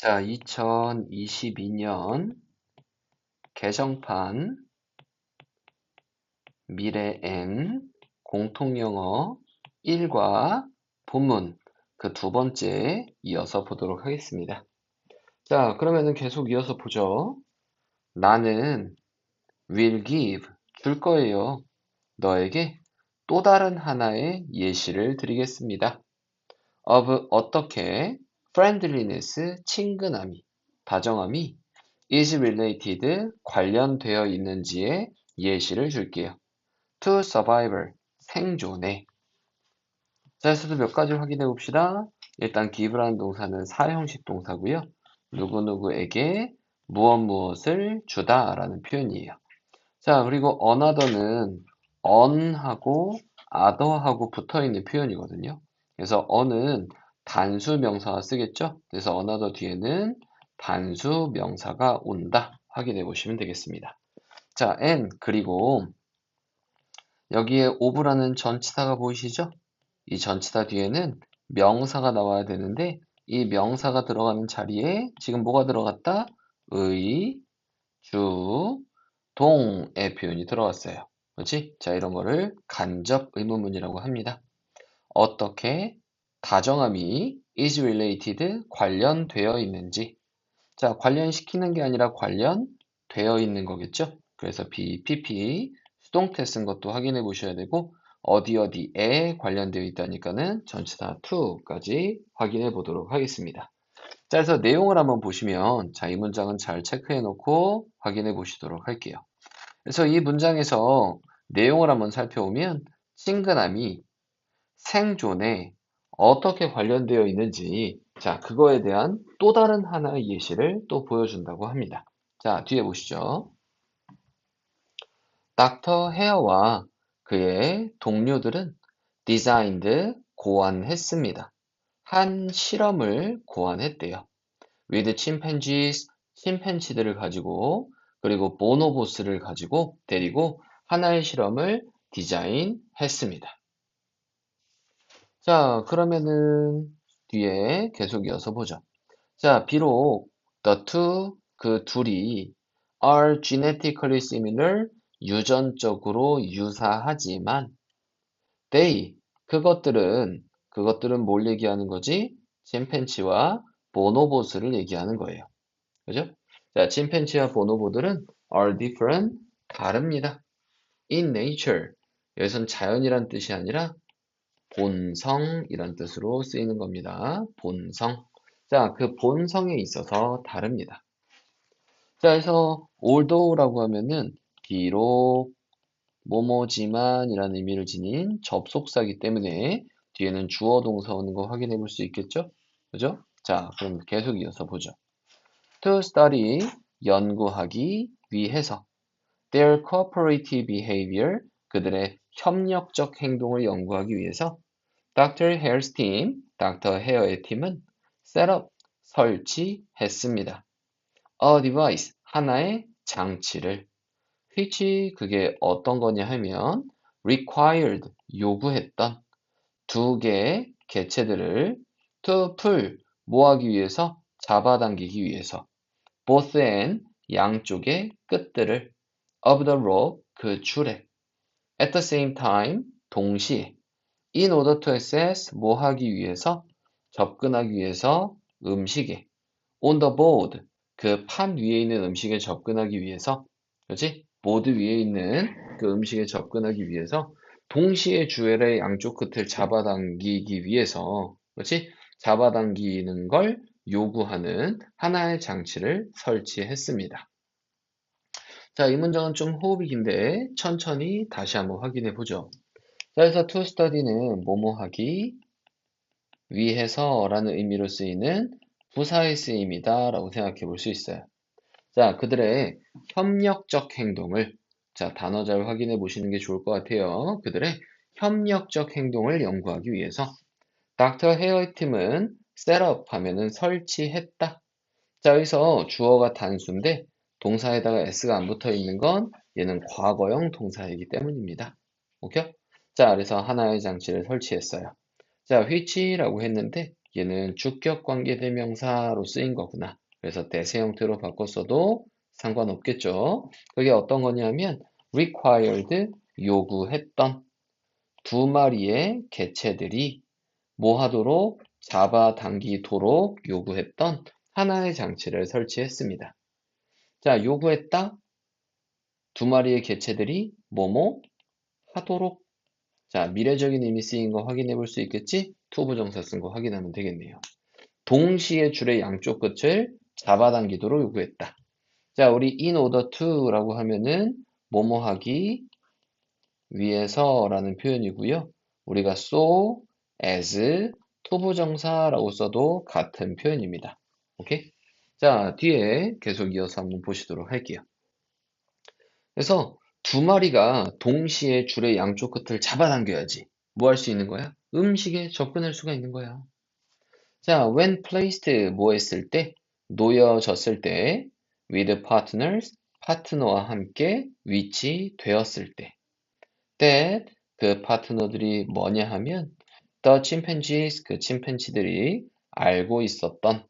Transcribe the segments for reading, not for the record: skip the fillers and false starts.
자, 2022년 개정판 미래 N 공통영어 1과 본문 그 두 번째 이어서 보도록 하겠습니다. 자, 그러면은 계속 이어서 보죠. 나는 will give 줄 거예요. 너에게 또 다른 하나의 예시를 드리겠습니다. of 어떻게 friendliness 친근함이 다정함이 is related 관련되어 있는지의 예시를 줄게요. to survival 생존에. 자, 여기서도 몇 가지 확인해 봅시다. 일단 give라는 동사는 사형식 동사고요. 누구누구에게 무엇을 주다라는 표현이에요. 자, 그리고 another는 on하고 other하고 붙어 있는 표현이거든요. 그래서 on은 단수 명사가 쓰겠죠. 그래서 another 뒤에는 단수 명사가 온다. 확인해 보시면 되겠습니다. 자, and 그리고 여기에 of라는 전치사가 보이시죠? 이 전치사 뒤에는 명사가 나와야 되는데 이 명사가 들어가는 자리에 지금 뭐가 들어갔다? 의, 주, 동의 표현이 들어갔어요. 그렇지? 자, 이런 거를 간접 의문문이라고 합니다. 어떻게 다정함이 is related 관련되어 있는지. 자, 관련시키는 게 아니라 관련되어 있는 거겠죠? 그래서 BPP 수동태 쓴 것도 확인해 보셔야 되고 어디에 관련되어 있다니까는 전치사 to까지 확인해 보도록 하겠습니다. 자, 그래서 내용을 한번 보시면 자, 이 문장은 잘 체크해 놓고 확인해 보시도록 할게요. 그래서 이 문장에서 내용을 한번 살펴보면 친근함이 생존에 어떻게 관련되어 있는지 자, 그거에 대한 또 다른 하나의 예시를 또 보여준다고 합니다. 자, 뒤에 보시죠. 닥터 헤어와 그의 동료들은 디자인드 고안했습니다. 한 실험을 고안했대요. with chimpanzees 침팬지들을 가지고 그리고 보노보스를 가지고 데리고 하나의 실험을 디자인했습니다. 자, 그러면은 뒤에 계속 이어서 보죠. 자, 비록 the two 그 둘이 are genetically similar 유전적으로 유사하지만 they 그것들은 뭘 얘기하는 거지? 침팬지와 보노보스를 얘기하는 거예요. 그죠? 자, 침팬지와 보노보들은 are different 다릅니다. in nature 여기선 자연이란 뜻이 아니라 본성이란 뜻으로 쓰이는 겁니다. 본성. 자, 그 본성에 있어서 다릅니다. 자, 그래서 although라고 하면은 비록 뭐뭐지만이라는 의미를 지닌 접속사이기 때문에 뒤에는 주어 동사 오는 거 확인해 볼 수 있겠죠? 그죠? 자, 그럼 계속 이어서 보죠. To study 연구하기 위해서 their cooperative behavior 그들의 협력적 행동을 연구하기 위해서 Dr. Hare's team, 닥터 헤어의 팀은 셋업, 설치했습니다. A device, 하나의 장치를 which 그게 어떤 거냐 하면 required, 요구했던 두 개의 개체들을 to pull, 뭐 하기 위해서? 잡아당기기 위해서 both end, 양쪽의 끝들을 of the rope, 그 줄에 at the same time, 동시에 in order to access, 뭐 하기 위해서? 접근하기 위해서 음식에 on the board, 그 판 위에 있는 음식에 접근하기 위해서 그렇지? 보드 위에 있는 그 음식에 접근하기 위해서 동시에 주얼의 양쪽 끝을 잡아당기기 위해서 그렇지? 잡아당기는 걸 요구하는 하나의 장치를 설치했습니다. 자, 이 문장은 좀 호흡이 긴데 천천히 다시 한번 확인해 보죠. 자, 그래서 to study는 뭐뭐 하기 위해서라는 의미로 쓰이는 부사의 쓰임이다 라고 생각해 볼 수 있어요. 자, 그들의 협력적 행동을 자, 단어 잘 확인해 보시는 게 좋을 것 같아요. 그들의 협력적 행동을 연구하기 위해서 닥터 헤어의 팀은 셋업 하면은 설치했다. 자, 여기서 주어가 단수인데 동사에다가 s가 안 붙어 있는 건 얘는 과거형 동사이기 때문입니다. 오케이? 자, 그래서 하나의 장치를 설치했어요. 자, which라고 했는데 얘는 주격 관계대명사로 쓰인 거구나. 그래서 대세 형태로 바꿨어도 상관없겠죠. 그게 어떤 거냐면 required, 요구했던 두 마리의 개체들이 뭐 하도록 잡아당기도록 요구했던 하나의 장치를 설치했습니다. 자, 요구했다. 두 마리의 개체들이 뭐뭐 하도록. 자, 미래적인 의미 쓰인 거 확인해 볼 수 있겠지? to 부정사 쓴 거 확인하면 되겠네요. 동시에 줄의 양쪽 끝을 잡아당기도록 요구했다. 자, 우리 in order to라고 하면은 뭐뭐 하기 위해서라는 표현이고요. 우리가 so, as, to 부정사라고 써도 같은 표현입니다. 오케이? 자, 뒤에 계속 이어서 한번 보시도록 할게요. 그래서 두 마리가 동시에 줄의 양쪽 끝을 잡아당겨야지. 뭐 할 수 있는 거야? 음식에 접근할 수가 있는 거야. 자, when placed 뭐 했을 때? 놓여졌을 때 with partners, 파트너와 함께 위치되었을 때 that 그 파트너들이 뭐냐 하면 the chimpanzees 그 침팬지들이 알고 있었던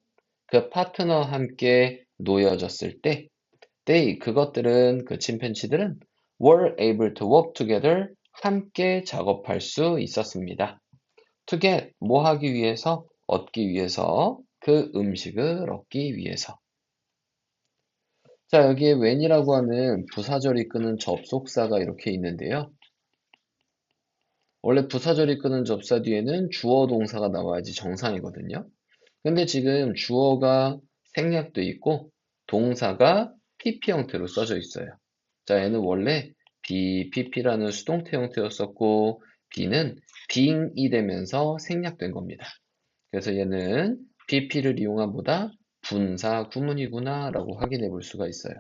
그 파트너와 함께 놓여졌을 때 they 그것들은 그 침팬지들은 were able to work together 함께 작업할 수 있었습니다. to get 뭐 하기 위해서 얻기 위해서 그 음식을 얻기 위해서. 자, 여기에 when이라고 하는 부사절이 끄는 접속사가 이렇게 있는데요. 원래 부사절이 끄는 접사 뒤에는 주어 동사가 나와야지 정상이거든요. 근데 지금 주어가 생략돼 있고 동사가 PP 형태로 써져 있어요. 자, 얘는 원래 BPP라는 수동태 형태였었고 B는 being이 되면서 생략된 겁니다. 그래서 얘는 PP를 이용함보다 분사 구문이구나 라고 확인해 볼 수가 있어요.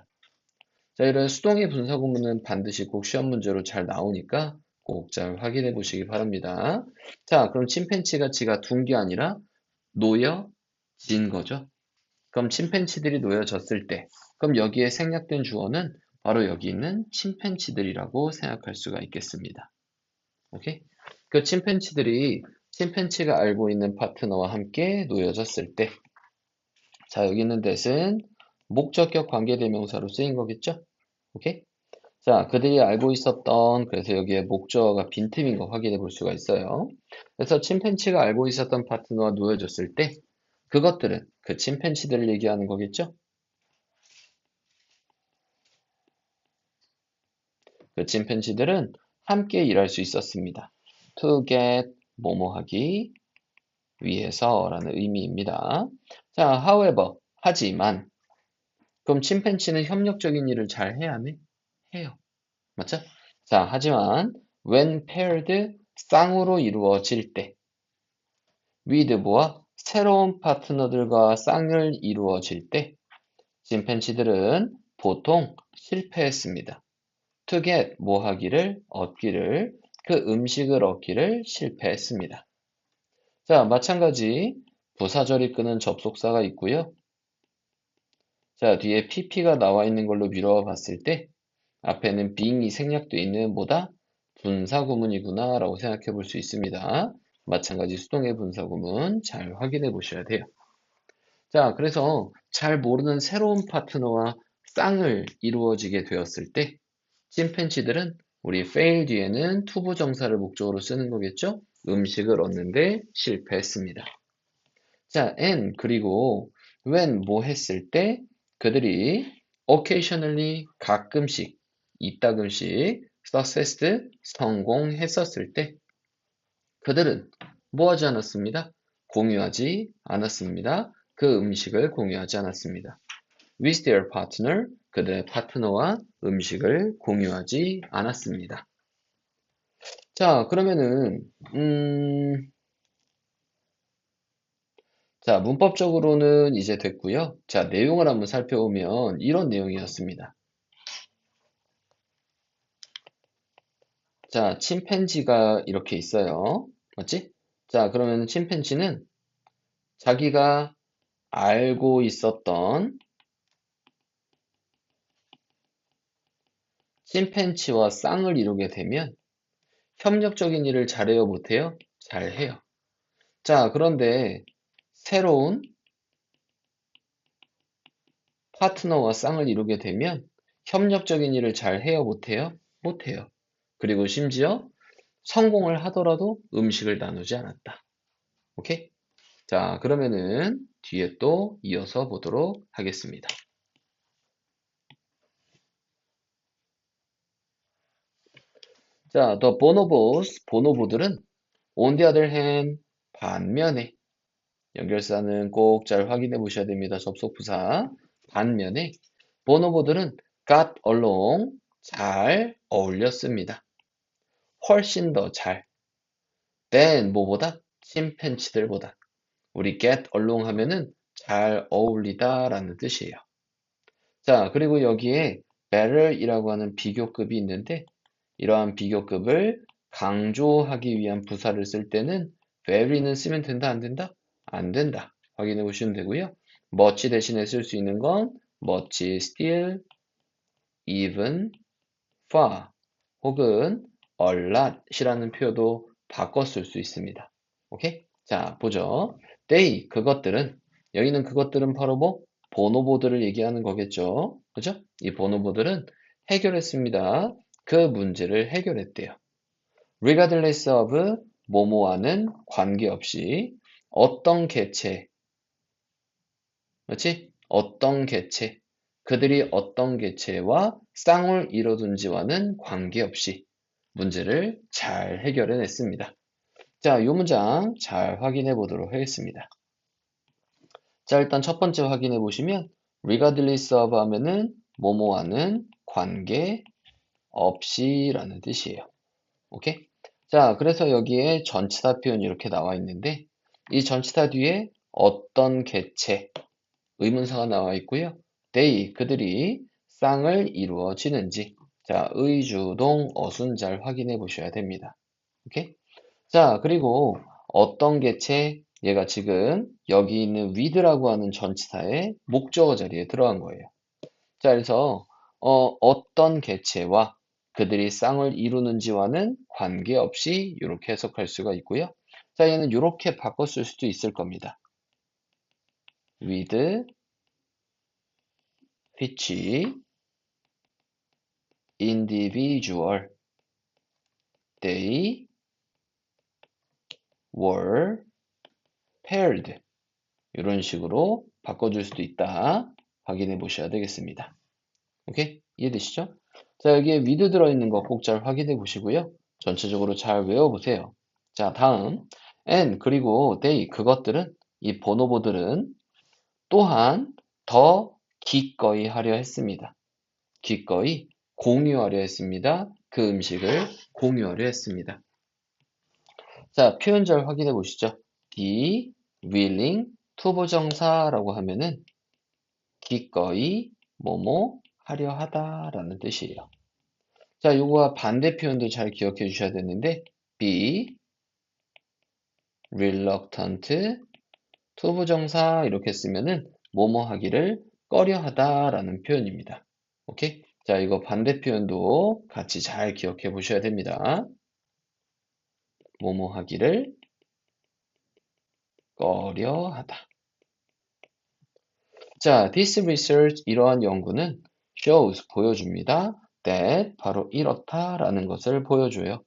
자, 이런 수동의 분사 구문은 반드시 꼭 시험 문제로 잘 나오니까 꼭 잘 확인해 보시기 바랍니다. 자, 그럼 침팬치가 지가 둔 게 아니라 놓여진 거죠. 그럼 침팬치들이 놓여졌을 때, 그럼 여기에 생략된 주어는 바로 여기 있는 침팬치들이라고 생각할 수가 있겠습니다. 오케이? 그 침팬치가 알고 있는 파트너와 함께 놓여졌을 때, 자, 여기 있는 that은 목적격 관계대명사로 쓰인 거겠죠? 오케이? 자, 그들이 알고 있었던, 그래서 여기에 목적어가 빈틈인 거 확인해 볼 수가 있어요. 그래서 침팬치가 알고 있었던 파트너와 놓여졌을 때, 그것들은 그 침팬치들을 얘기하는 거겠죠? 그 침팬지들은 함께 일할 수 있었습니다. To get 뭐뭐 하기 위해서라는 의미입니다. 자, however 하지만 그럼 침팬지는 협력적인 일을 잘 해야 하네? 해요. 맞죠? 자, 하지만 when paired 쌍으로 이루어질 때 with 뭐와 새로운 파트너들과 쌍을 이루어질 때 침팬지들은 보통 실패했습니다. to get 뭐 하기를 얻기를 그 음식을 얻기를 실패했습니다. 자, 마찬가지 부사절이 끄는 접속사가 있고요. 자, 뒤에 pp가 나와 있는 걸로 미루어 봤을 때 앞에는 being이 생략되어 있는 뭐다? 분사구문이구나 라고 생각해 볼 수 있습니다. 마찬가지 수동의 분사구문 잘 확인해 보셔야 돼요. 자, 그래서 잘 모르는 새로운 파트너와 쌍을 이루어지게 되었을 때 침팬지들은 우리 fail 뒤에는 투부정사를 목적으로 쓰는 거겠죠? 음식을 얻는데 실패했습니다. 자, and 그리고 when 뭐 했을 때 그들이 occasionally 가끔씩 이따금씩 successed 성공했었을 때 그들은 뭐 하지 않았습니다. 공유하지 않았습니다. 그 음식을 공유하지 않았습니다. with their partner 그들의 파트너와 음식을 공유하지 않았습니다. 자, 그러면은 자, 문법적으로는 이제 됐고요. 자, 내용을 한번 살펴보면 이런 내용이었습니다. 자, 침팬지가 이렇게 있어요. 맞지? 자, 그러면 침팬지는 자기가 알고 있었던 침팬지와 쌍을 이루게 되면 협력적인 일을 잘해요, 못해요? 잘해요. 자, 그런데 새로운 파트너와 쌍을 이루게 되면 협력적인 일을 잘 해요, 못해요? 못해요. 그리고 심지어 성공을 하더라도 음식을 나누지 않았다. 오케이? 자, 그러면은 뒤에 또 이어서 보도록 하겠습니다. 자, the bonobos, 보노보들은 on the other hand, 반면에 연결사는 꼭 잘 확인해 보셔야 됩니다. 접속부사. 반면에 보노보들은 got along, 잘 어울렸습니다. 훨씬 더 잘. than 뭐보다? 침팬치들보다. 우리 get along 하면은 잘 어울리다 라는 뜻이에요. 자, 그리고 여기에 better이라고 하는 비교급이 있는데 이러한 비교급을 강조하기 위한 부사를 쓸 때는 very는 쓰면 된다, 안 된다? 안 된다. 확인해 보시면 되고요. much 대신에 쓸 수 있는 건 much, still, even, far 혹은 a lot이라는 표현도 바꿔 쓸 수 있습니다. 오케이? 자, 보죠. they, 그것들은, 여기는 그것들은 바로 뭐? 보노보들을 얘기하는 거겠죠. 그죠? 이 보노보들은 해결했습니다. 그 문제를 해결했대요. regardless of 뭐뭐와는 관계없이 어떤 개체, 그렇지? 어떤 개체, 그들이 어떤 개체와 쌍을 이뤄둔지와는 관계없이 문제를 잘 해결해냈습니다. 자, 이 문장 잘 확인해 보도록 하겠습니다. 자, 일단 첫 번째 확인해 보시면 regardless of 하면은 뭐뭐와는 관계 없이라는 뜻이에요. 오케이? 자, 그래서 여기에 전치사 표현이 이렇게 나와 있는데 이 전치사 뒤에 어떤 개체 의문사가 나와 있고요. they 그들이 쌍을 이루어지는지 자, 의주동 어순 잘 확인해 보셔야 됩니다. 오케이? 자, 그리고 어떤 개체 얘가 지금 여기 있는 with라고 하는 전치사의 목적어 자리에 들어간 거예요. 자, 그래서 어떤 개체와 그들이 쌍을 이루는지와는 관계없이 이렇게 해석할 수가 있고요. 자, 얘는 이렇게 바꿔 쓸 수도 있을 겁니다. with which individual they were paired 이런 식으로 바꿔줄 수도 있다. 확인해 보셔야 되겠습니다. 오케이? 이해되시죠? 자, 여기에 with 들어있는 거 꼭 잘 확인해 보시고요. 전체적으로 잘 외워보세요. 자, 다음 and 그리고 they 그것들은 이 보노보들은 또한 더 기꺼이 하려 했습니다. 기꺼이 공유하려 했습니다. 그 음식을 공유하려 했습니다. 자, 표현 잘 확인해 보시죠. be willing 투부정사라고 하면은 기꺼이 뭐뭐 하려 하다라는 뜻이에요. 자, 요거와 반대 표현도 잘 기억해 주셔야 되는데 be reluctant 투부정사 이렇게 쓰면은 뭐뭐 하기를 꺼려 하다라는 표현입니다. 오케이? 자, 이거 반대 표현도 같이 잘 기억해 보셔야 됩니다. 뭐뭐 하기를 꺼려 하다. 자, this research 이러한 연구는 shows 보여줍니다. that 바로 이렇다라는 것을 보여줘요.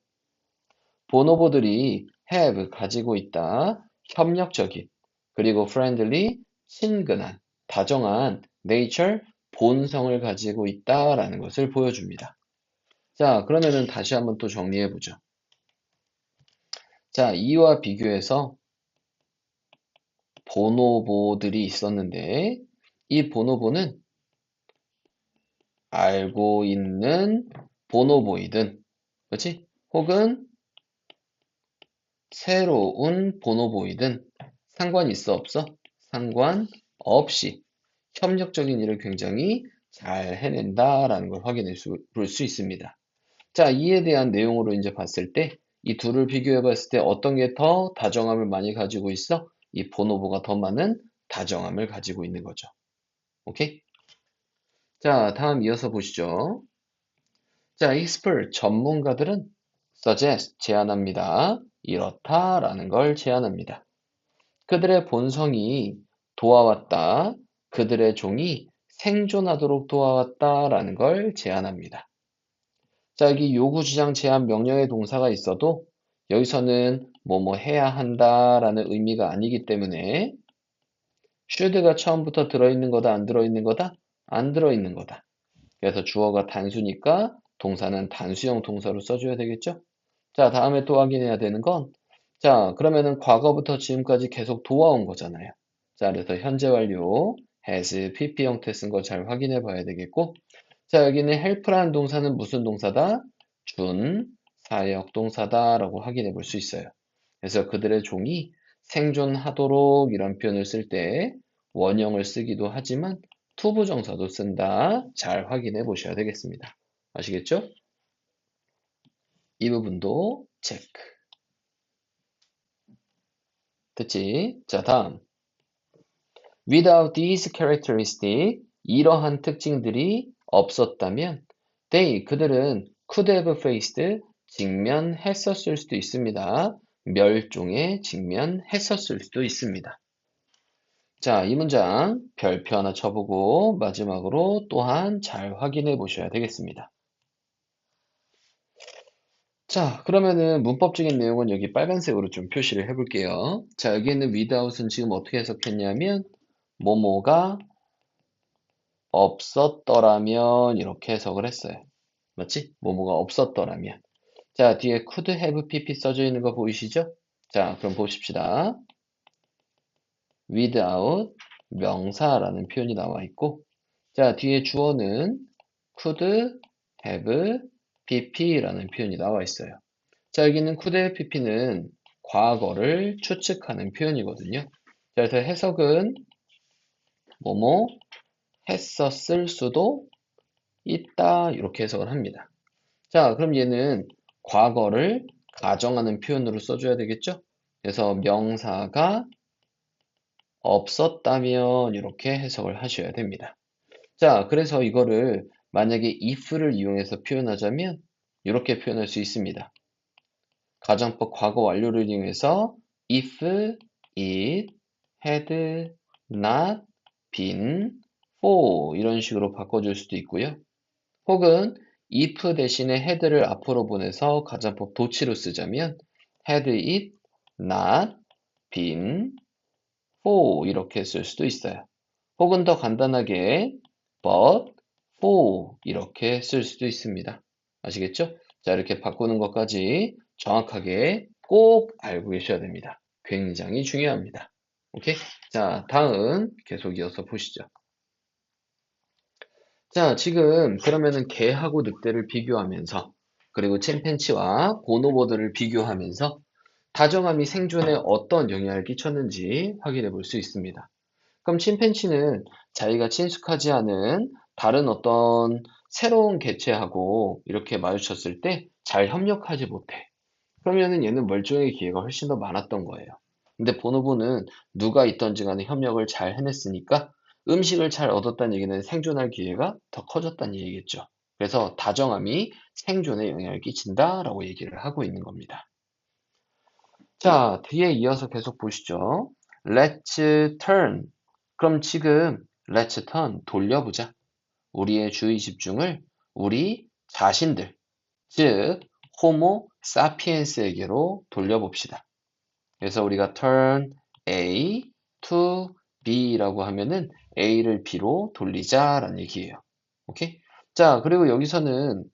보노보들이 have 가지고 있다. 협력적인 그리고 friendly 친근한 다정한 nature 본성을 가지고 있다라는 것을 보여줍니다. 자, 그러면은 다시 한번 또 정리해 보죠. 자, 이와 비교해서 보노보들이 있었는데 이 보노보는 알고 있는 보노보이든 그렇지? 혹은 새로운 보노보이든 상관 있어 없어? 상관없이 협력적인 일을 굉장히 잘 해낸다라는 걸 확인해 볼 수 있습니다. 자, 이에 대한 내용으로 이제 봤을 때 이 둘을 비교해 봤을 때 어떤 게 더 다정함을 많이 가지고 있어? 이 보노보가 더 많은 다정함을 가지고 있는 거죠. 오케이? 자, 다음 이어서 보시죠. 자, expert 전문가들은 suggest 제안합니다. 이렇다라는 걸 제안합니다. 그들의 본성이 도와왔다. 그들의 종이 생존하도록 도와왔다라는 걸 제안합니다. 자, 여기 요구, 주장, 제안, 명령의 동사가 있어도 여기서는 뭐뭐 해야 한다라는 의미가 아니기 때문에 should가 처음부터 들어있는 거다, 안 들어있는 거다? 안 들어있는 거다. 그래서 주어가 단수니까 동사는 단수형 동사로 써줘야 되겠죠? 자, 다음에 또 확인해야 되는 건, 자, 그러면은 과거부터 지금까지 계속 도와온 거잖아요. 자, 그래서 현재 완료, has, pp 형태 쓴 거 잘 확인해 봐야 되겠고, 자, 여기는 help라는 동사는 무슨 동사다? 준, 사역 동사다라고 확인해 볼 수 있어요. 그래서 그들의 종이 생존하도록 이런 표현을 쓸 때 원형을 쓰기도 하지만 투부정사도 쓴다. 잘 확인해 보셔야 되겠습니다. 아시겠죠? 이 부분도 체크. 됐지? 자, 다음. Without these characteristics, 이러한 특징들이 없었다면, 그들은 could have faced, 직면했었을 수도 있습니다. 멸종에 직면했었을 수도 있습니다. 자, 이 문장 별표 하나 쳐보고 마지막으로 또한 잘 확인해 보셔야 되겠습니다. 자, 그러면은 문법적인 내용은 여기 빨간색으로 좀 표시를 해볼게요. 자, 여기에는 without은 지금 어떻게 해석했냐면 뭐뭐가 없었더라면 이렇게 해석을 했어요. 맞지? 뭐뭐가 없었더라면. 자, 뒤에 could have pp 써져 있는 거 보이시죠? 자, 그럼 보십시다. without 명사라는 표현이 나와 있고, 자, 뒤에 주어는 could have pp라는 표현이 나와 있어요. 자, 여기는 could have pp는 과거를 추측하는 표현이거든요. 자, 그래서 해석은 뭐뭐 했었을 수도 있다 이렇게 해석을 합니다. 자, 그럼 얘는 과거를 가정하는 표현으로 써줘야 되겠죠? 그래서 명사가 없었다면 이렇게 해석을 하셔야 됩니다. 자, 그래서 이거를 만약에 if를 이용해서 표현하자면 이렇게 표현할 수 있습니다. 가정법 과거 완료를 이용해서 if it had not been for 이런 식으로 바꿔줄 수도 있고요. 혹은 if 대신에 had를 앞으로 보내서 가정법 도치로 쓰자면 had it not been for 이렇게 쓸 수도 있어요. 혹은 더 간단하게 but for 이렇게 쓸 수도 있습니다. 아시겠죠? 자, 이렇게 바꾸는 것까지 정확하게 꼭 알고 계셔야 됩니다. 굉장히 중요합니다. 오케이? 자, 다음 계속 이어서 보시죠. 자, 지금 그러면은 개하고 늑대를 비교하면서 그리고 침팬치와 보노보드를 비교하면서 다정함이 생존에 어떤 영향을 끼쳤는지 확인해 볼 수 있습니다. 그럼 침팬치는 자기가 친숙하지 않은 다른 어떤 새로운 개체하고 이렇게 마주쳤을 때 잘 협력하지 못해. 그러면은 얘는 멸종의 기회가 훨씬 더 많았던 거예요. 근데 보노보는 누가 있던지 간에 협력을 잘 해냈으니까 음식을 잘 얻었다는 얘기는 생존할 기회가 더 커졌다는 얘기겠죠. 그래서 다정함이 생존에 영향을 끼친다라고 얘기를 하고 있는 겁니다. 자, 뒤에 이어서 계속 보시죠. Let's turn. 그럼 지금 Let's turn 돌려보자. 우리의 주의 집중을 우리 자신들, 즉 호모 사피엔스에게로 돌려봅시다. 그래서 우리가 turn A to B라고 하면은 A를 B로 돌리자라는 얘기예요. 오케이? 자, 그리고 여기서는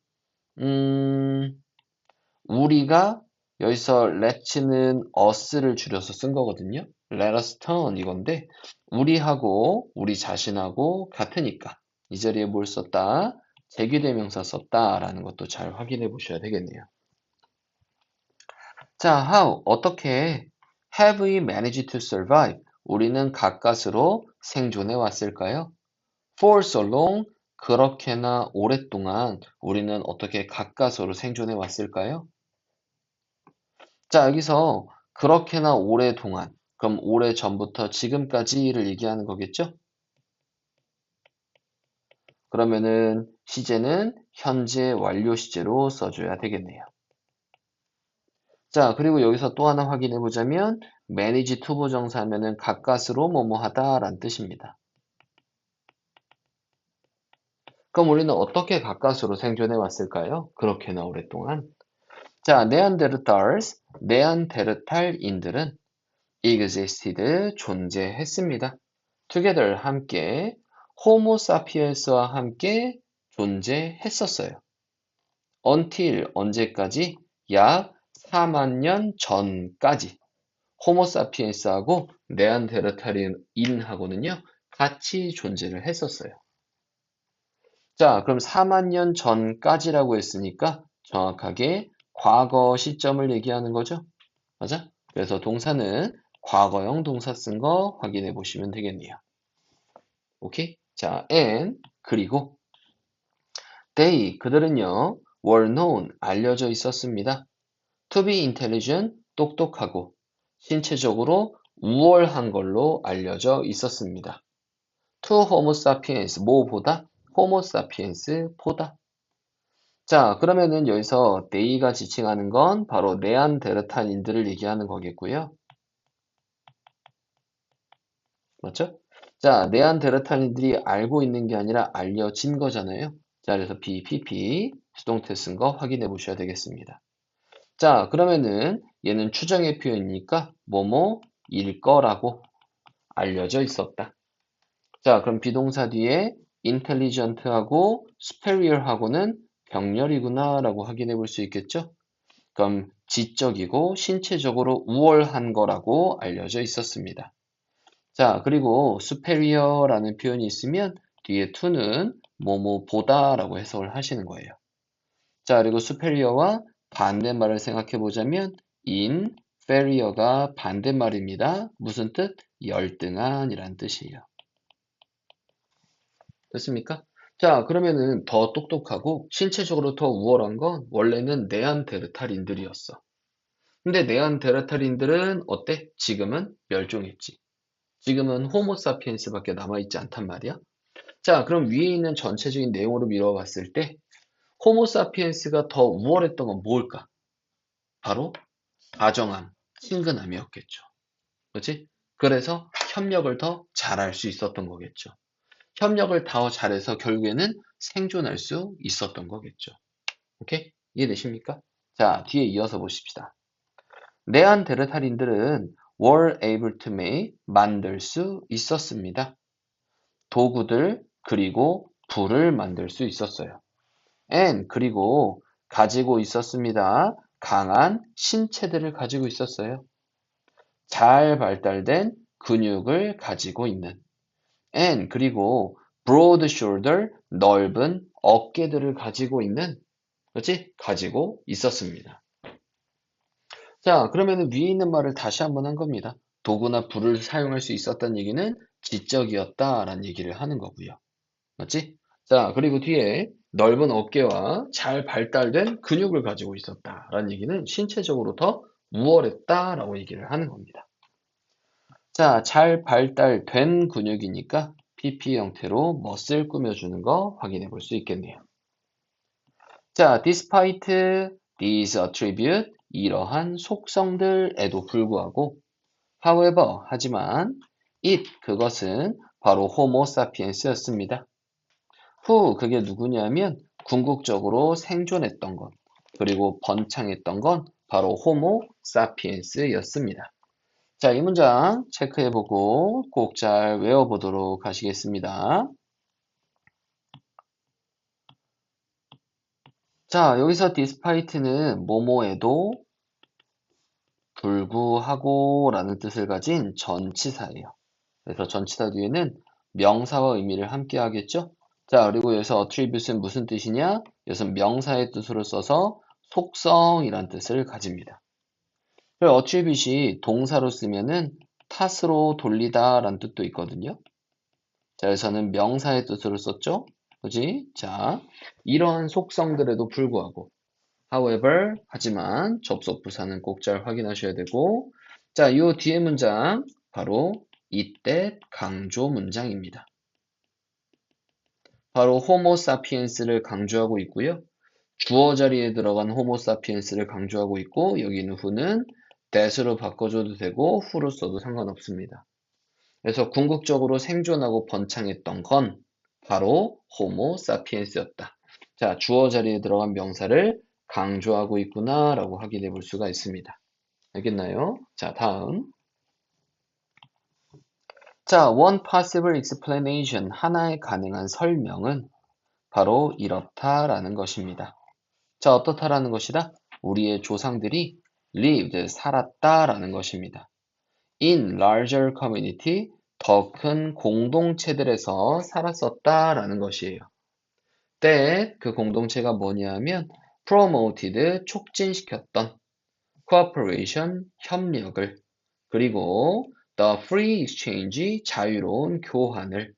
우리가 여기서 let's는 us를 줄여서 쓴 거거든요. let us turn 이건데 우리하고 우리 자신하고 같으니까 이 자리에 뭘 썼다? 제귀대명사 썼다라는 것도 잘 확인해 보셔야 되겠네요. 자, how 어떻게 have we managed to survive? 우리는 가까스로 생존해 왔을까요? For so long 그렇게나 오랫동안 우리는 어떻게 가까스로 생존해 왔을까요? 자, 여기서 그렇게나 오랫동안, 그럼 오래전부터 지금까지를 얘기하는 거겠죠? 그러면은 시제는 현재 완료 시제로 써줘야 되겠네요. 자, 그리고 여기서 또 하나 확인해 보자면 manage 투부정사 하면은 가까스로 뭐뭐 하다라는 뜻입니다. 그럼 우리는 어떻게 가까스로 생존해 왔을까요? 그렇게나 오랫동안. 자, 네안데르탈인들은 existed, 존재했습니다. together, 함께, 호모사피엔스와 함께 존재했었어요. until, 언제까지? 약 4만 년 전까지. 호모사피엔스하고 네안데르탈인하고는요, 같이 존재를 했었어요. 자, 그럼 4만 년 전까지라고 했으니까 정확하게 과거 시점을 얘기하는 거죠. 맞아? 그래서 동사는 과거형 동사 쓴 거 확인해 보시면 되겠네요. 오케이? 자, and 그리고 they 그들은요 were known 알려져 있었습니다. to be intelligent 똑똑하고 신체적으로 우월한 걸로 알려져 있었습니다. to homo sapiens 뭐보다 homo sapiens 보다. 자, 그러면은 여기서 they가 지칭하는 건 바로 네안데르탈인들을 얘기하는 거겠고요. 맞죠? 자, 네안데르탈인들이 알고 있는 게 아니라 알려진 거잖아요. 자, 그래서 BPP 수동태 쓴 거 확인해 보셔야 되겠습니다. 자, 그러면은 얘는 추정의 표현이니까 뭐뭐일 거라고 알려져 있었다. 자, 그럼 비동사 뒤에 intelligent하고 superior하고는 병렬이구나라고 확인해 볼 수 있겠죠? 그럼 지적이고 신체적으로 우월한 거라고 알려져 있었습니다. 자, 그리고 superior라는 표현이 있으면 뒤에 to는 뭐뭐보다라고 해석을 하시는 거예요. 자, 그리고 superior와 반대말을 생각해 보자면 inferior가 반대말입니다. 무슨 뜻? 열등한이란 뜻이에요. 됐습니까? 자, 그러면은 더 똑똑하고 신체적으로 더 우월한 건 원래는 네안데르탈인들이었어. 근데 네안데르탈인들은 어때? 지금은 멸종했지. 지금은 호모사피엔스밖에 남아있지 않단 말이야. 자, 그럼 위에 있는 전체적인 내용으로 미뤄봤을 때 호모사피엔스가 더 우월했던 건 뭘까? 바로 다정함, 친근함이었겠죠. 그렇지? 그래서 협력을 더 잘할 수 있었던 거겠죠. 협력을 더 잘해서 결국에는 생존할 수 있었던 거겠죠. 오케이? 이해되십니까? 자, 뒤에 이어서 보십시다. 네안데르탈인들은 were able to make, 만들 수 있었습니다. 도구들, 그리고 불을 만들 수 있었어요. and, 그리고 가지고 있었습니다. 강한 신체들을 가지고 있었어요. 잘 발달된 근육을 가지고 있는. and, 그리고 broad shoulder, 넓은 어깨들을 가지고 있는, 그렇지? 가지고 있었습니다. 자, 그러면 위에 있는 말을 다시 한번 한 겁니다. 도구나 불을 사용할 수 있었다는 얘기는 지적이었다라는 얘기를 하는 거고요. 맞지? 자, 그리고 뒤에 넓은 어깨와 잘 발달된 근육을 가지고 있었다라는 얘기는 신체적으로 더 우월했다라고 얘기를 하는 겁니다. 자, 잘 발달된 근육이니까 PP 형태로 멋을 꾸며주는 거 확인해 볼 수 있겠네요. 자, despite these attribute, 이러한 속성들에도 불구하고 however, 하지만 it, 그것은 바로 호모 사피엔스였습니다. 후, 그게 누구냐면 궁극적으로 생존했던 것, 그리고 번창했던 건 바로 호모 사피엔스였습니다. 자, 이 문장 체크해보고 꼭 잘 외워보도록 하시겠습니다. 자, 여기서 despite는 뭐뭐에도 불구하고 라는 뜻을 가진 전치사예요. 그래서 전치사 뒤에는 명사와 의미를 함께 하겠죠? 자, 그리고 여기서 attribute는 무슨 뜻이냐? 이것은 명사의 뜻으로 써서 속성이란 뜻을 가집니다. 그리고 attribute이 동사로 쓰면은 탓으로 돌리다 라는 뜻도 있거든요. 자, 여기서는 명사의 뜻으로 썼죠? 그지? 자, 이러한 속성들에도 불구하고 however, 하지만 접속 부사는 꼭 잘 확인하셔야 되고 자, 이 뒤에 문장 바로 이때 강조 문장입니다. 바로 호모 사피엔스를 강조하고 있고요. 주어 자리에 들어간 호모사피엔스를 강조하고 있고 여기는 who는 that으로 바꿔줘도 되고 who로 써도 상관없습니다. 그래서 궁극적으로 생존하고 번창했던 건 바로 호모사피엔스였다. 자, 주어 자리에 들어간 명사를 강조하고 있구나라고 확인해 볼 수가 있습니다. 알겠나요? 자, 다음. 자, one possible explanation, 하나의 가능한 설명은 바로 이렇다라는 것입니다. 자, 어떻다라는 것이다? 우리의 조상들이 lived, 살았다라는 것입니다. in larger community, 더 큰 공동체들에서 살았었다라는 것이에요. 때 그 공동체가 뭐냐면 promoted, 촉진시켰던 cooperation, 협력을 그리고 the free exchange, 자유로운 교환을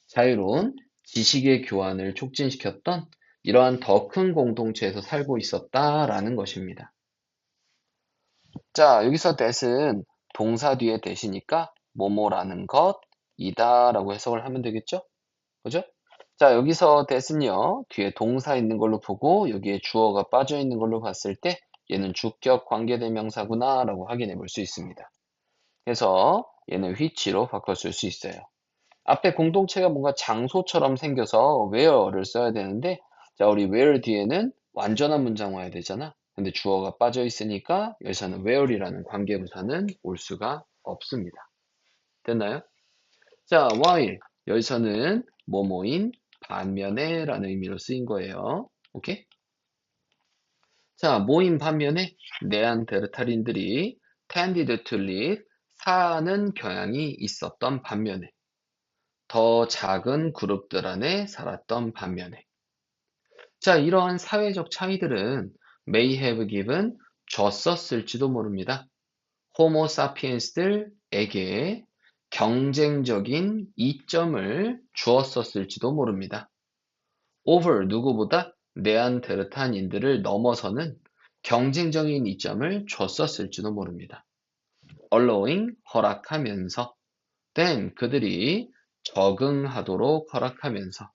자유로운 지식의 교환을 촉진시켰던 이러한 더 큰 공동체에서 살고 있었다라는 것입니다. 자, 여기서 that은 동사 뒤에 that이니까 뭐뭐라는 것이다라고 해석을 하면 되겠죠? 그죠? 자, 여기서 that은요, 뒤에 동사 있는 걸로 보고 여기에 주어가 빠져 있는 걸로 봤을 때 얘는 주격 관계대명사구나라고 확인해 볼 수 있습니다. 그래서 얘는 which로 바꿔줄 수 있어요. 앞에 공동체가 뭔가 장소처럼 생겨서 where를 써야 되는데, 자, 우리 where 뒤에는 완전한 문장 와야 되잖아. 근데 주어가 빠져 있으니까 여기서는 where이라는 관계부사는 올 수가 없습니다. 됐나요? 자, while 여기서는 뭐뭐인 반면에 라는 의미로 쓰인 거예요. 오케이? 자, 모인 반면에 네안데르탈인들이 tended to live, 사는 경향이 있었던 반면에 더 작은 그룹들 안에 살았던 반면에 자, 이러한 사회적 차이들은 may have given, 줬었을지도 모릅니다. 호모 사피엔스들에게 경쟁적인 이점을 주었었을지도 모릅니다. over, 누구보다 네안데르탈인들을 넘어서는 경쟁적인 이점을 줬었을지도 모릅니다. allowing, 허락하면서 then, 그들이 적응하도록 허락하면서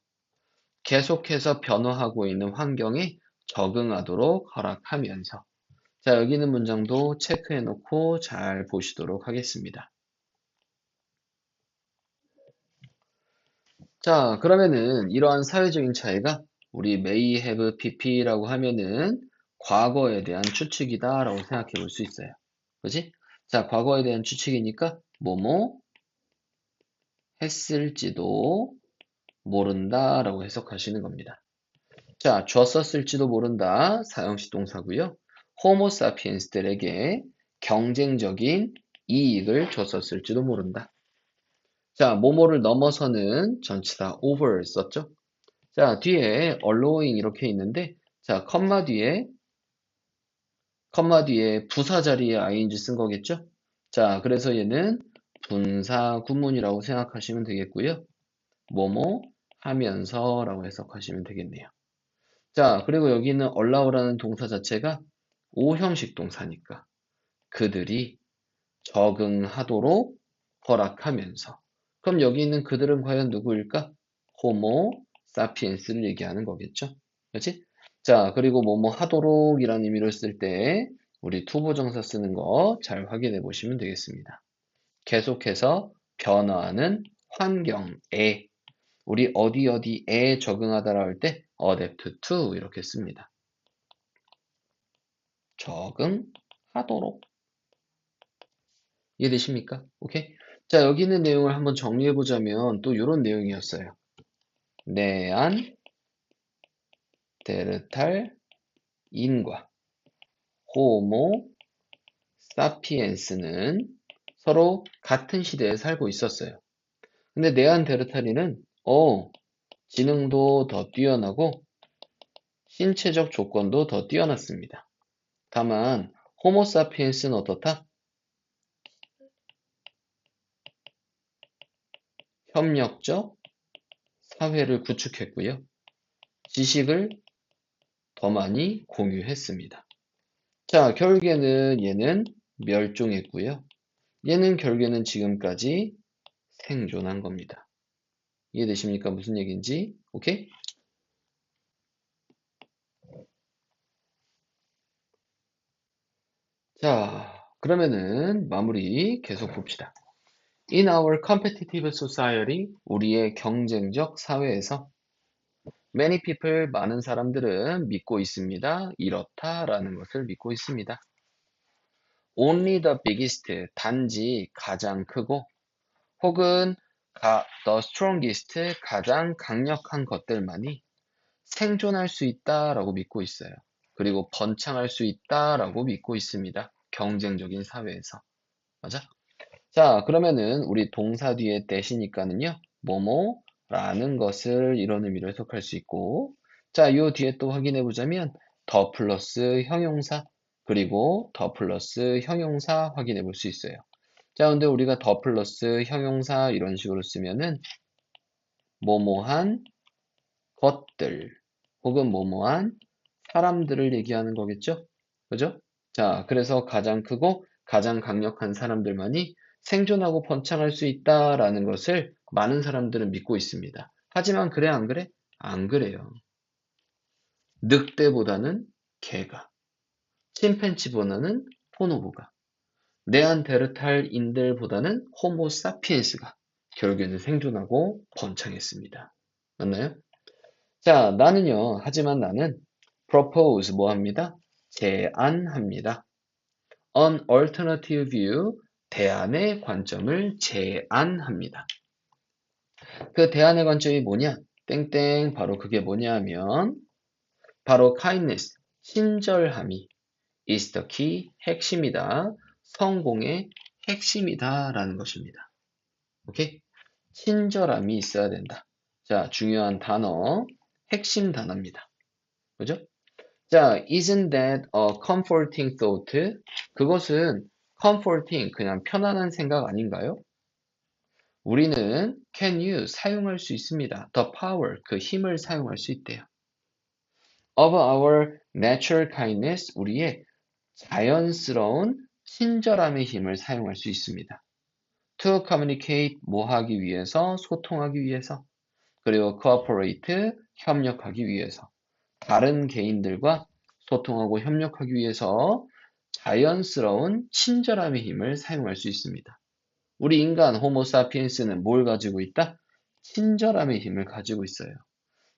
계속해서 변화하고 있는 환경에 적응하도록 허락하면서 자, 여기 있는 문장도 체크해 놓고 잘 보시도록 하겠습니다. 자, 그러면은 이러한 사회적인 차이가 우리 may have pp라고 하면은 과거에 대한 추측이다라고 생각해 볼 수 있어요. 그지? 자, 과거에 대한 추측이니까 뭐뭐 했을지도 모른다라고 해석하시는 겁니다. 자, 줬었을지도 모른다. 사형식 동사고요. 호모사피엔스들에게 경쟁적인 이익을 줬었을지도 모른다. 자, 뭐뭐를 넘어서는 전치 다 over 썼죠? 자, 뒤에 allowing 이렇게 있는데, 자, 컴마 뒤에 부사 자리에 ing 쓴 거겠죠? 자, 그래서 얘는 분사 구문이라고 생각하시면 되겠고요. 뭐뭐 하면서라고 해석하시면 되겠네요. 자, 그리고 여기는 allow라는 동사 자체가 오형식 동사니까 그들이 적응하도록 허락하면서 그럼 여기 있는 그들은 과연 누구일까? 호모 사피엔스를 얘기하는 거겠죠. 그렇지? 자, 그리고 뭐뭐 하도록이라는 의미로 쓸 때 우리 투부정사 쓰는 거 잘 확인해 보시면 되겠습니다. 계속해서 변화하는 환경에 우리 어디 어디에 적응하다라 할 때 adapt to 이렇게 씁니다. 적응하도록. 이해되십니까? 오케이? 자, 여기 있는 내용을 한번 정리해 보자면 또 이런 내용이었어요. 네안데르탈인과 호모 사피엔스는 서로 같은 시대에 살고 있었어요. 근데 네안데르탈인은 지능도 더 뛰어나고 신체적 조건도 더 뛰어났습니다. 다만 호모 사피엔스는 어떻다? 협력적 사회를 구축했고요. 지식을 더 많이 공유했습니다. 자, 결국에는 얘는 멸종했고요. 얘는 결국에는 지금까지 생존한 겁니다. 이해되십니까? 무슨 얘기인지? 오케이? 자, 그러면은 마무리 계속 봅시다. In our competitive society, 우리의 경쟁적 사회에서 many people, 많은 사람들은 믿고 있습니다. 이렇다라는 것을 믿고 있습니다. Only the biggest, 단지 가장 크고 혹은 the strongest, 가장 강력한 것들만이 생존할 수 있다라고 믿고 있어요. 그리고 번창할 수 있다라고 믿고 있습니다. 경쟁적인 사회에서. 맞아? 자, 그러면은 우리 동사 뒤에 대시니까는요. 뭐뭐라는 것을 이런 의미로 해석할 수 있고, 자, 요 뒤에 또 확인해 보자면 더 플러스 형용사 그리고 더 플러스 형용사 확인해 볼 수 있어요. 자, 근데 우리가 더 플러스 형용사 이런 식으로 쓰면은 뭐뭐한 것들 혹은 뭐뭐한 사람들을 얘기하는 거겠죠? 그죠? 자, 그래서 가장 크고 가장 강력한 사람들만이 생존하고 번창할 수 있다라는 것을 많은 사람들은 믿고 있습니다. 하지만 그래, 안 그래? 안 그래요. 늑대보다는 개가, 침팬지보다는 보노보가, 네안데르탈인들보다는 호모사피엔스가 결국에는 생존하고 번창했습니다. 맞나요? 자, 나는요, 하지만 나는 propose 뭐 합니다? 제안합니다. An alternative view, 대안의 관점을 제안합니다. 그 대안의 관점이 뭐냐? 땡땡, 바로 그게 뭐냐 하면, 바로 kindness, 친절함이 is the key, 핵심이다. 성공의 핵심이다. 라는 것입니다. 오케이? 친절함이 있어야 된다. 자, 중요한 단어, 핵심 단어입니다. 그죠? 자, isn't that a comforting thought? 그것은 comforting, 그냥 편안한 생각 아닌가요? 우리는 can use, 사용할 수 있습니다. the power, 그 힘을 사용할 수 있대요. of our natural kindness, 우리의 자연스러운 친절함의 힘을 사용할 수 있습니다. to communicate, 뭐 하기 위해서, 소통하기 위해서, 그리고 cooperate, 협력하기 위해서, 다른 개인들과 소통하고 협력하기 위해서 자연스러운 친절함의 힘을 사용할 수 있습니다. 우리 인간 호모사피엔스는 뭘 가지고 있다? 친절함의 힘을 가지고 있어요.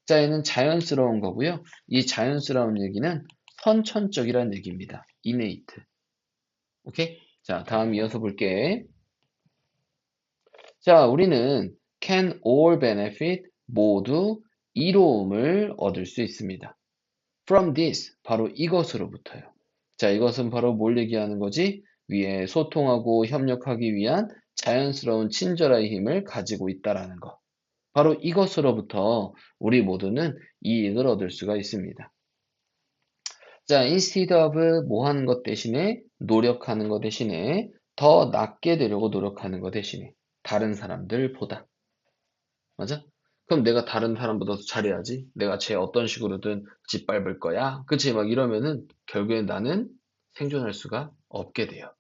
자, 얘는 자연스러운 거고요. 이 자연스러운 얘기는 선천적이라는 얘기입니다. innate. 오케이? 자, 다음 이어서 볼게. 자, 우리는 can all benefit, 모두 이로움을 얻을 수 있습니다. From this, 바로 이것으로부터요. 자, 이것은 바로 뭘 얘기하는 거지? 위에 소통하고 협력하기 위한 자연스러운 친절의 힘을 가지고 있다라는 거. 바로 이것으로부터 우리 모두는 이익을 얻을 수가 있습니다. 자, instead of 뭐 하는 것 대신에 노력하는 것 대신에 더 낫게 되려고 노력하는 것 대신에 다른 사람들보다. 맞아? 그럼 내가 다른 사람보다 더 잘해야지. 내가 쟤 어떤 식으로든 짓밟을 거야. 그치? 막 이러면은 결국엔 나는 생존할 수가 없게 돼요.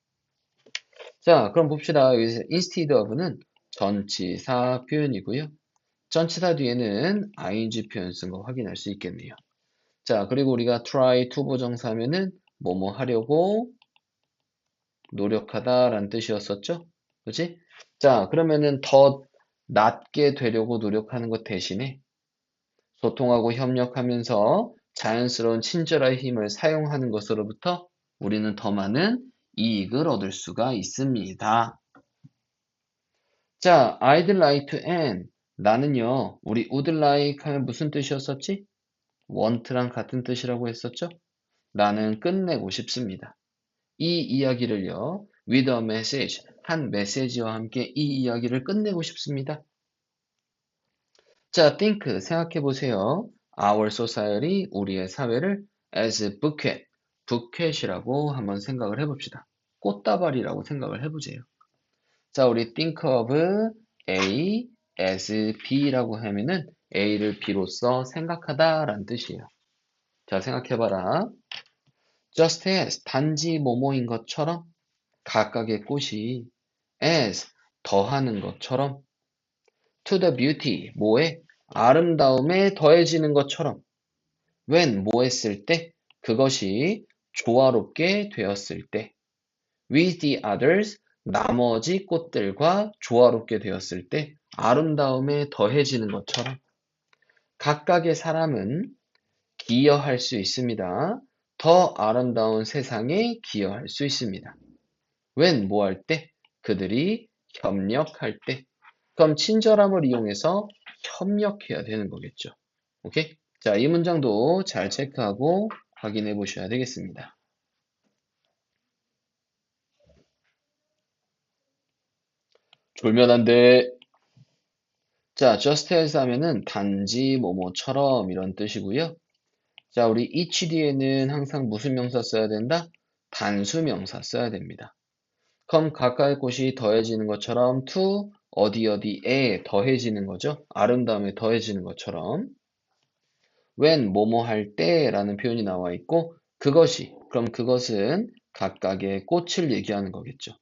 자, 그럼 봅시다. 여기서 instead of는 전치사 표현이고요. 전치사 뒤에는 ing 표현 쓴 거 확인할 수 있겠네요. 자, 그리고 우리가 try to 부정사 하면은 뭐뭐 하려고 노력하다라는 뜻이었었죠? 그치? 자, 그러면은 더 낫게 되려고 노력하는 것 대신에 소통하고 협력하면서 자연스러운 친절의 힘을 사용하는 것으로부터 우리는 더 많은 이익을 얻을 수가 있습니다. 자, I'd like to end. 나는요, 우리 would like 하면 무슨 뜻이었었지? want랑 같은 뜻이라고 했었죠? 나는 끝내고 싶습니다. 이 이야기를요, with a message, 한 메시지와 함께 이 이야기를 끝내고 싶습니다. 자, think, 생각해 보세요. Our society, 우리의 사회를 as bouquet, 부켓이라고 한번 생각을 해봅시다. 꽃다발이라고 생각을 해보세요. 자, 우리 think of A as B라고 하면은 A를 B로서 생각하다라는 뜻이에요. 자, 생각해봐라. Just as, 단지 뭐뭐인 것처럼 각각의 꽃이 as, 더하는 것처럼 to the beauty, 뭐에? 아름다움에 더해지는 것처럼 when, 뭐 했을 때? 그것이 조화롭게 되었을 때 with the others, 나머지 꽃들과 조화롭게 되었을 때 아름다움에 더해지는 것처럼 각각의 사람은 기여할 수 있습니다. 더 아름다운 세상에 기여할 수 있습니다. when 뭐 할 때? 그들이 협력할 때. 그럼 친절함을 이용해서 협력해야 되는 거겠죠. 오케이? 자, 이 문장도 잘 체크하고 확인해 보셔야 되겠습니다. 졸면 안 돼. 자, just as 하면은 단지 뭐뭐처럼 이런 뜻이고요. 자, 우리 each 뒤에는 항상 무슨 명사 써야 된다? 단수 명사 써야 됩니다. 그럼 가까이 곳이 더해지는 것처럼 to 어디 어디에 더해지는 거죠. 아름다움에 더해지는 것처럼 when 뭐뭐 할 때라는 표현이 나와 있고 그것이 그럼 그것은 각각의 꽃을 얘기하는 거겠죠.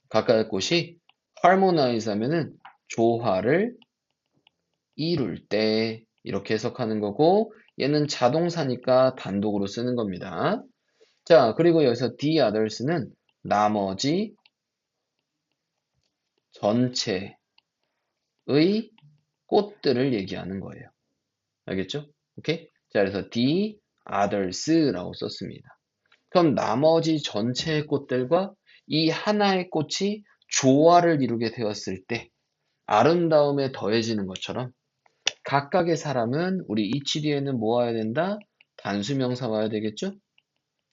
각각의 꽃이 harmonize 하면은 조화를 이룰 때 이렇게 해석하는 거고 얘는 자동사니까 단독으로 쓰는 겁니다. 자, 그리고 여기서 the others는 나머지 전체의 꽃들을 얘기하는 거예요. 알겠죠? 오케이? 자, 그래서 the others라고 썼습니다. 그럼 나머지 전체의 꽃들과 이 하나의 꽃이 조화를 이루게 되었을 때 아름다움에 더해지는 것처럼 각각의 사람은 우리 each 뒤에는 뭐 와야 된다? 단수명사 와야 되겠죠?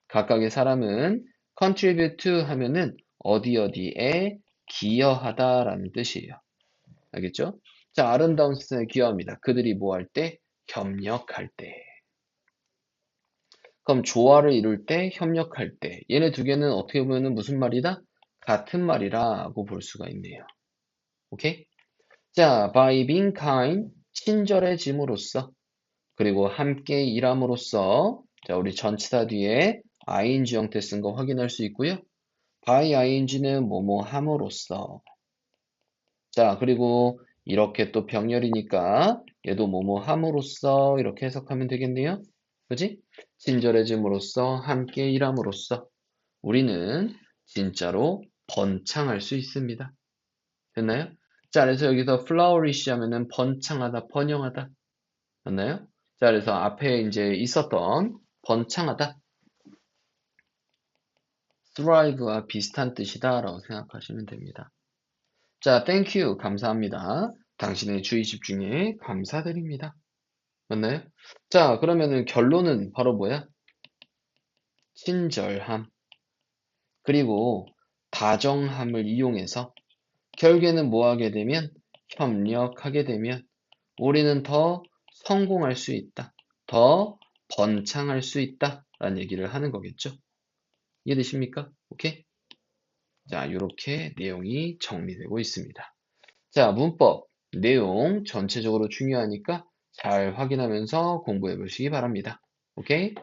각각의 사람은 contribute to 하면은 어디 어디에 기여하다라는 뜻이에요. 알겠죠? 자, 아름다운 세상에 기여합니다. 그들이 뭐 할 때? 협력할 때. 그럼 조화를 이룰 때, 협력할 때. 얘네 두 개는 어떻게 보면 무슨 말이다? 같은 말이라고 볼 수가 있네요. 오케이? 자, by being kind, 친절해짐으로써, 그리고 함께 일함으로써, 자, 우리 전치사 뒤에 ing 형태 쓴 거 확인할 수 있고요. by ing는 뭐뭐 함으로써. 자, 그리고 이렇게 또 병렬이니까 얘도 뭐뭐 함으로써 이렇게 해석하면 되겠네요. 그지? 친절해짐으로써 함께 일함으로써 우리는 진짜로 번창할 수 있습니다. 됐나요? 자, 그래서 여기서 flourish 하면은 번창하다, 번영하다. 맞나요? 자, 그래서 앞에 이제 있었던 번창하다, thrive와 비슷한 뜻이다라고 생각하시면 됩니다. 자, thank you. 감사합니다. 당신의 주의 집중에 감사드립니다. 맞나요? 자, 그러면은 결론은 바로 뭐야? 친절함. 그리고 다정함을 이용해서 결국에는 뭐 하게 되면 협력하게 되면 우리는 더 성공할 수 있다. 더 번창할 수 있다. 라는 얘기를 하는 거겠죠. 이해되십니까? 오케이? 자, 이렇게 내용이 정리되고 있습니다. 자, 문법, 내용 전체적으로 중요하니까 잘 확인하면서 공부해 보시기 바랍니다. 오케이?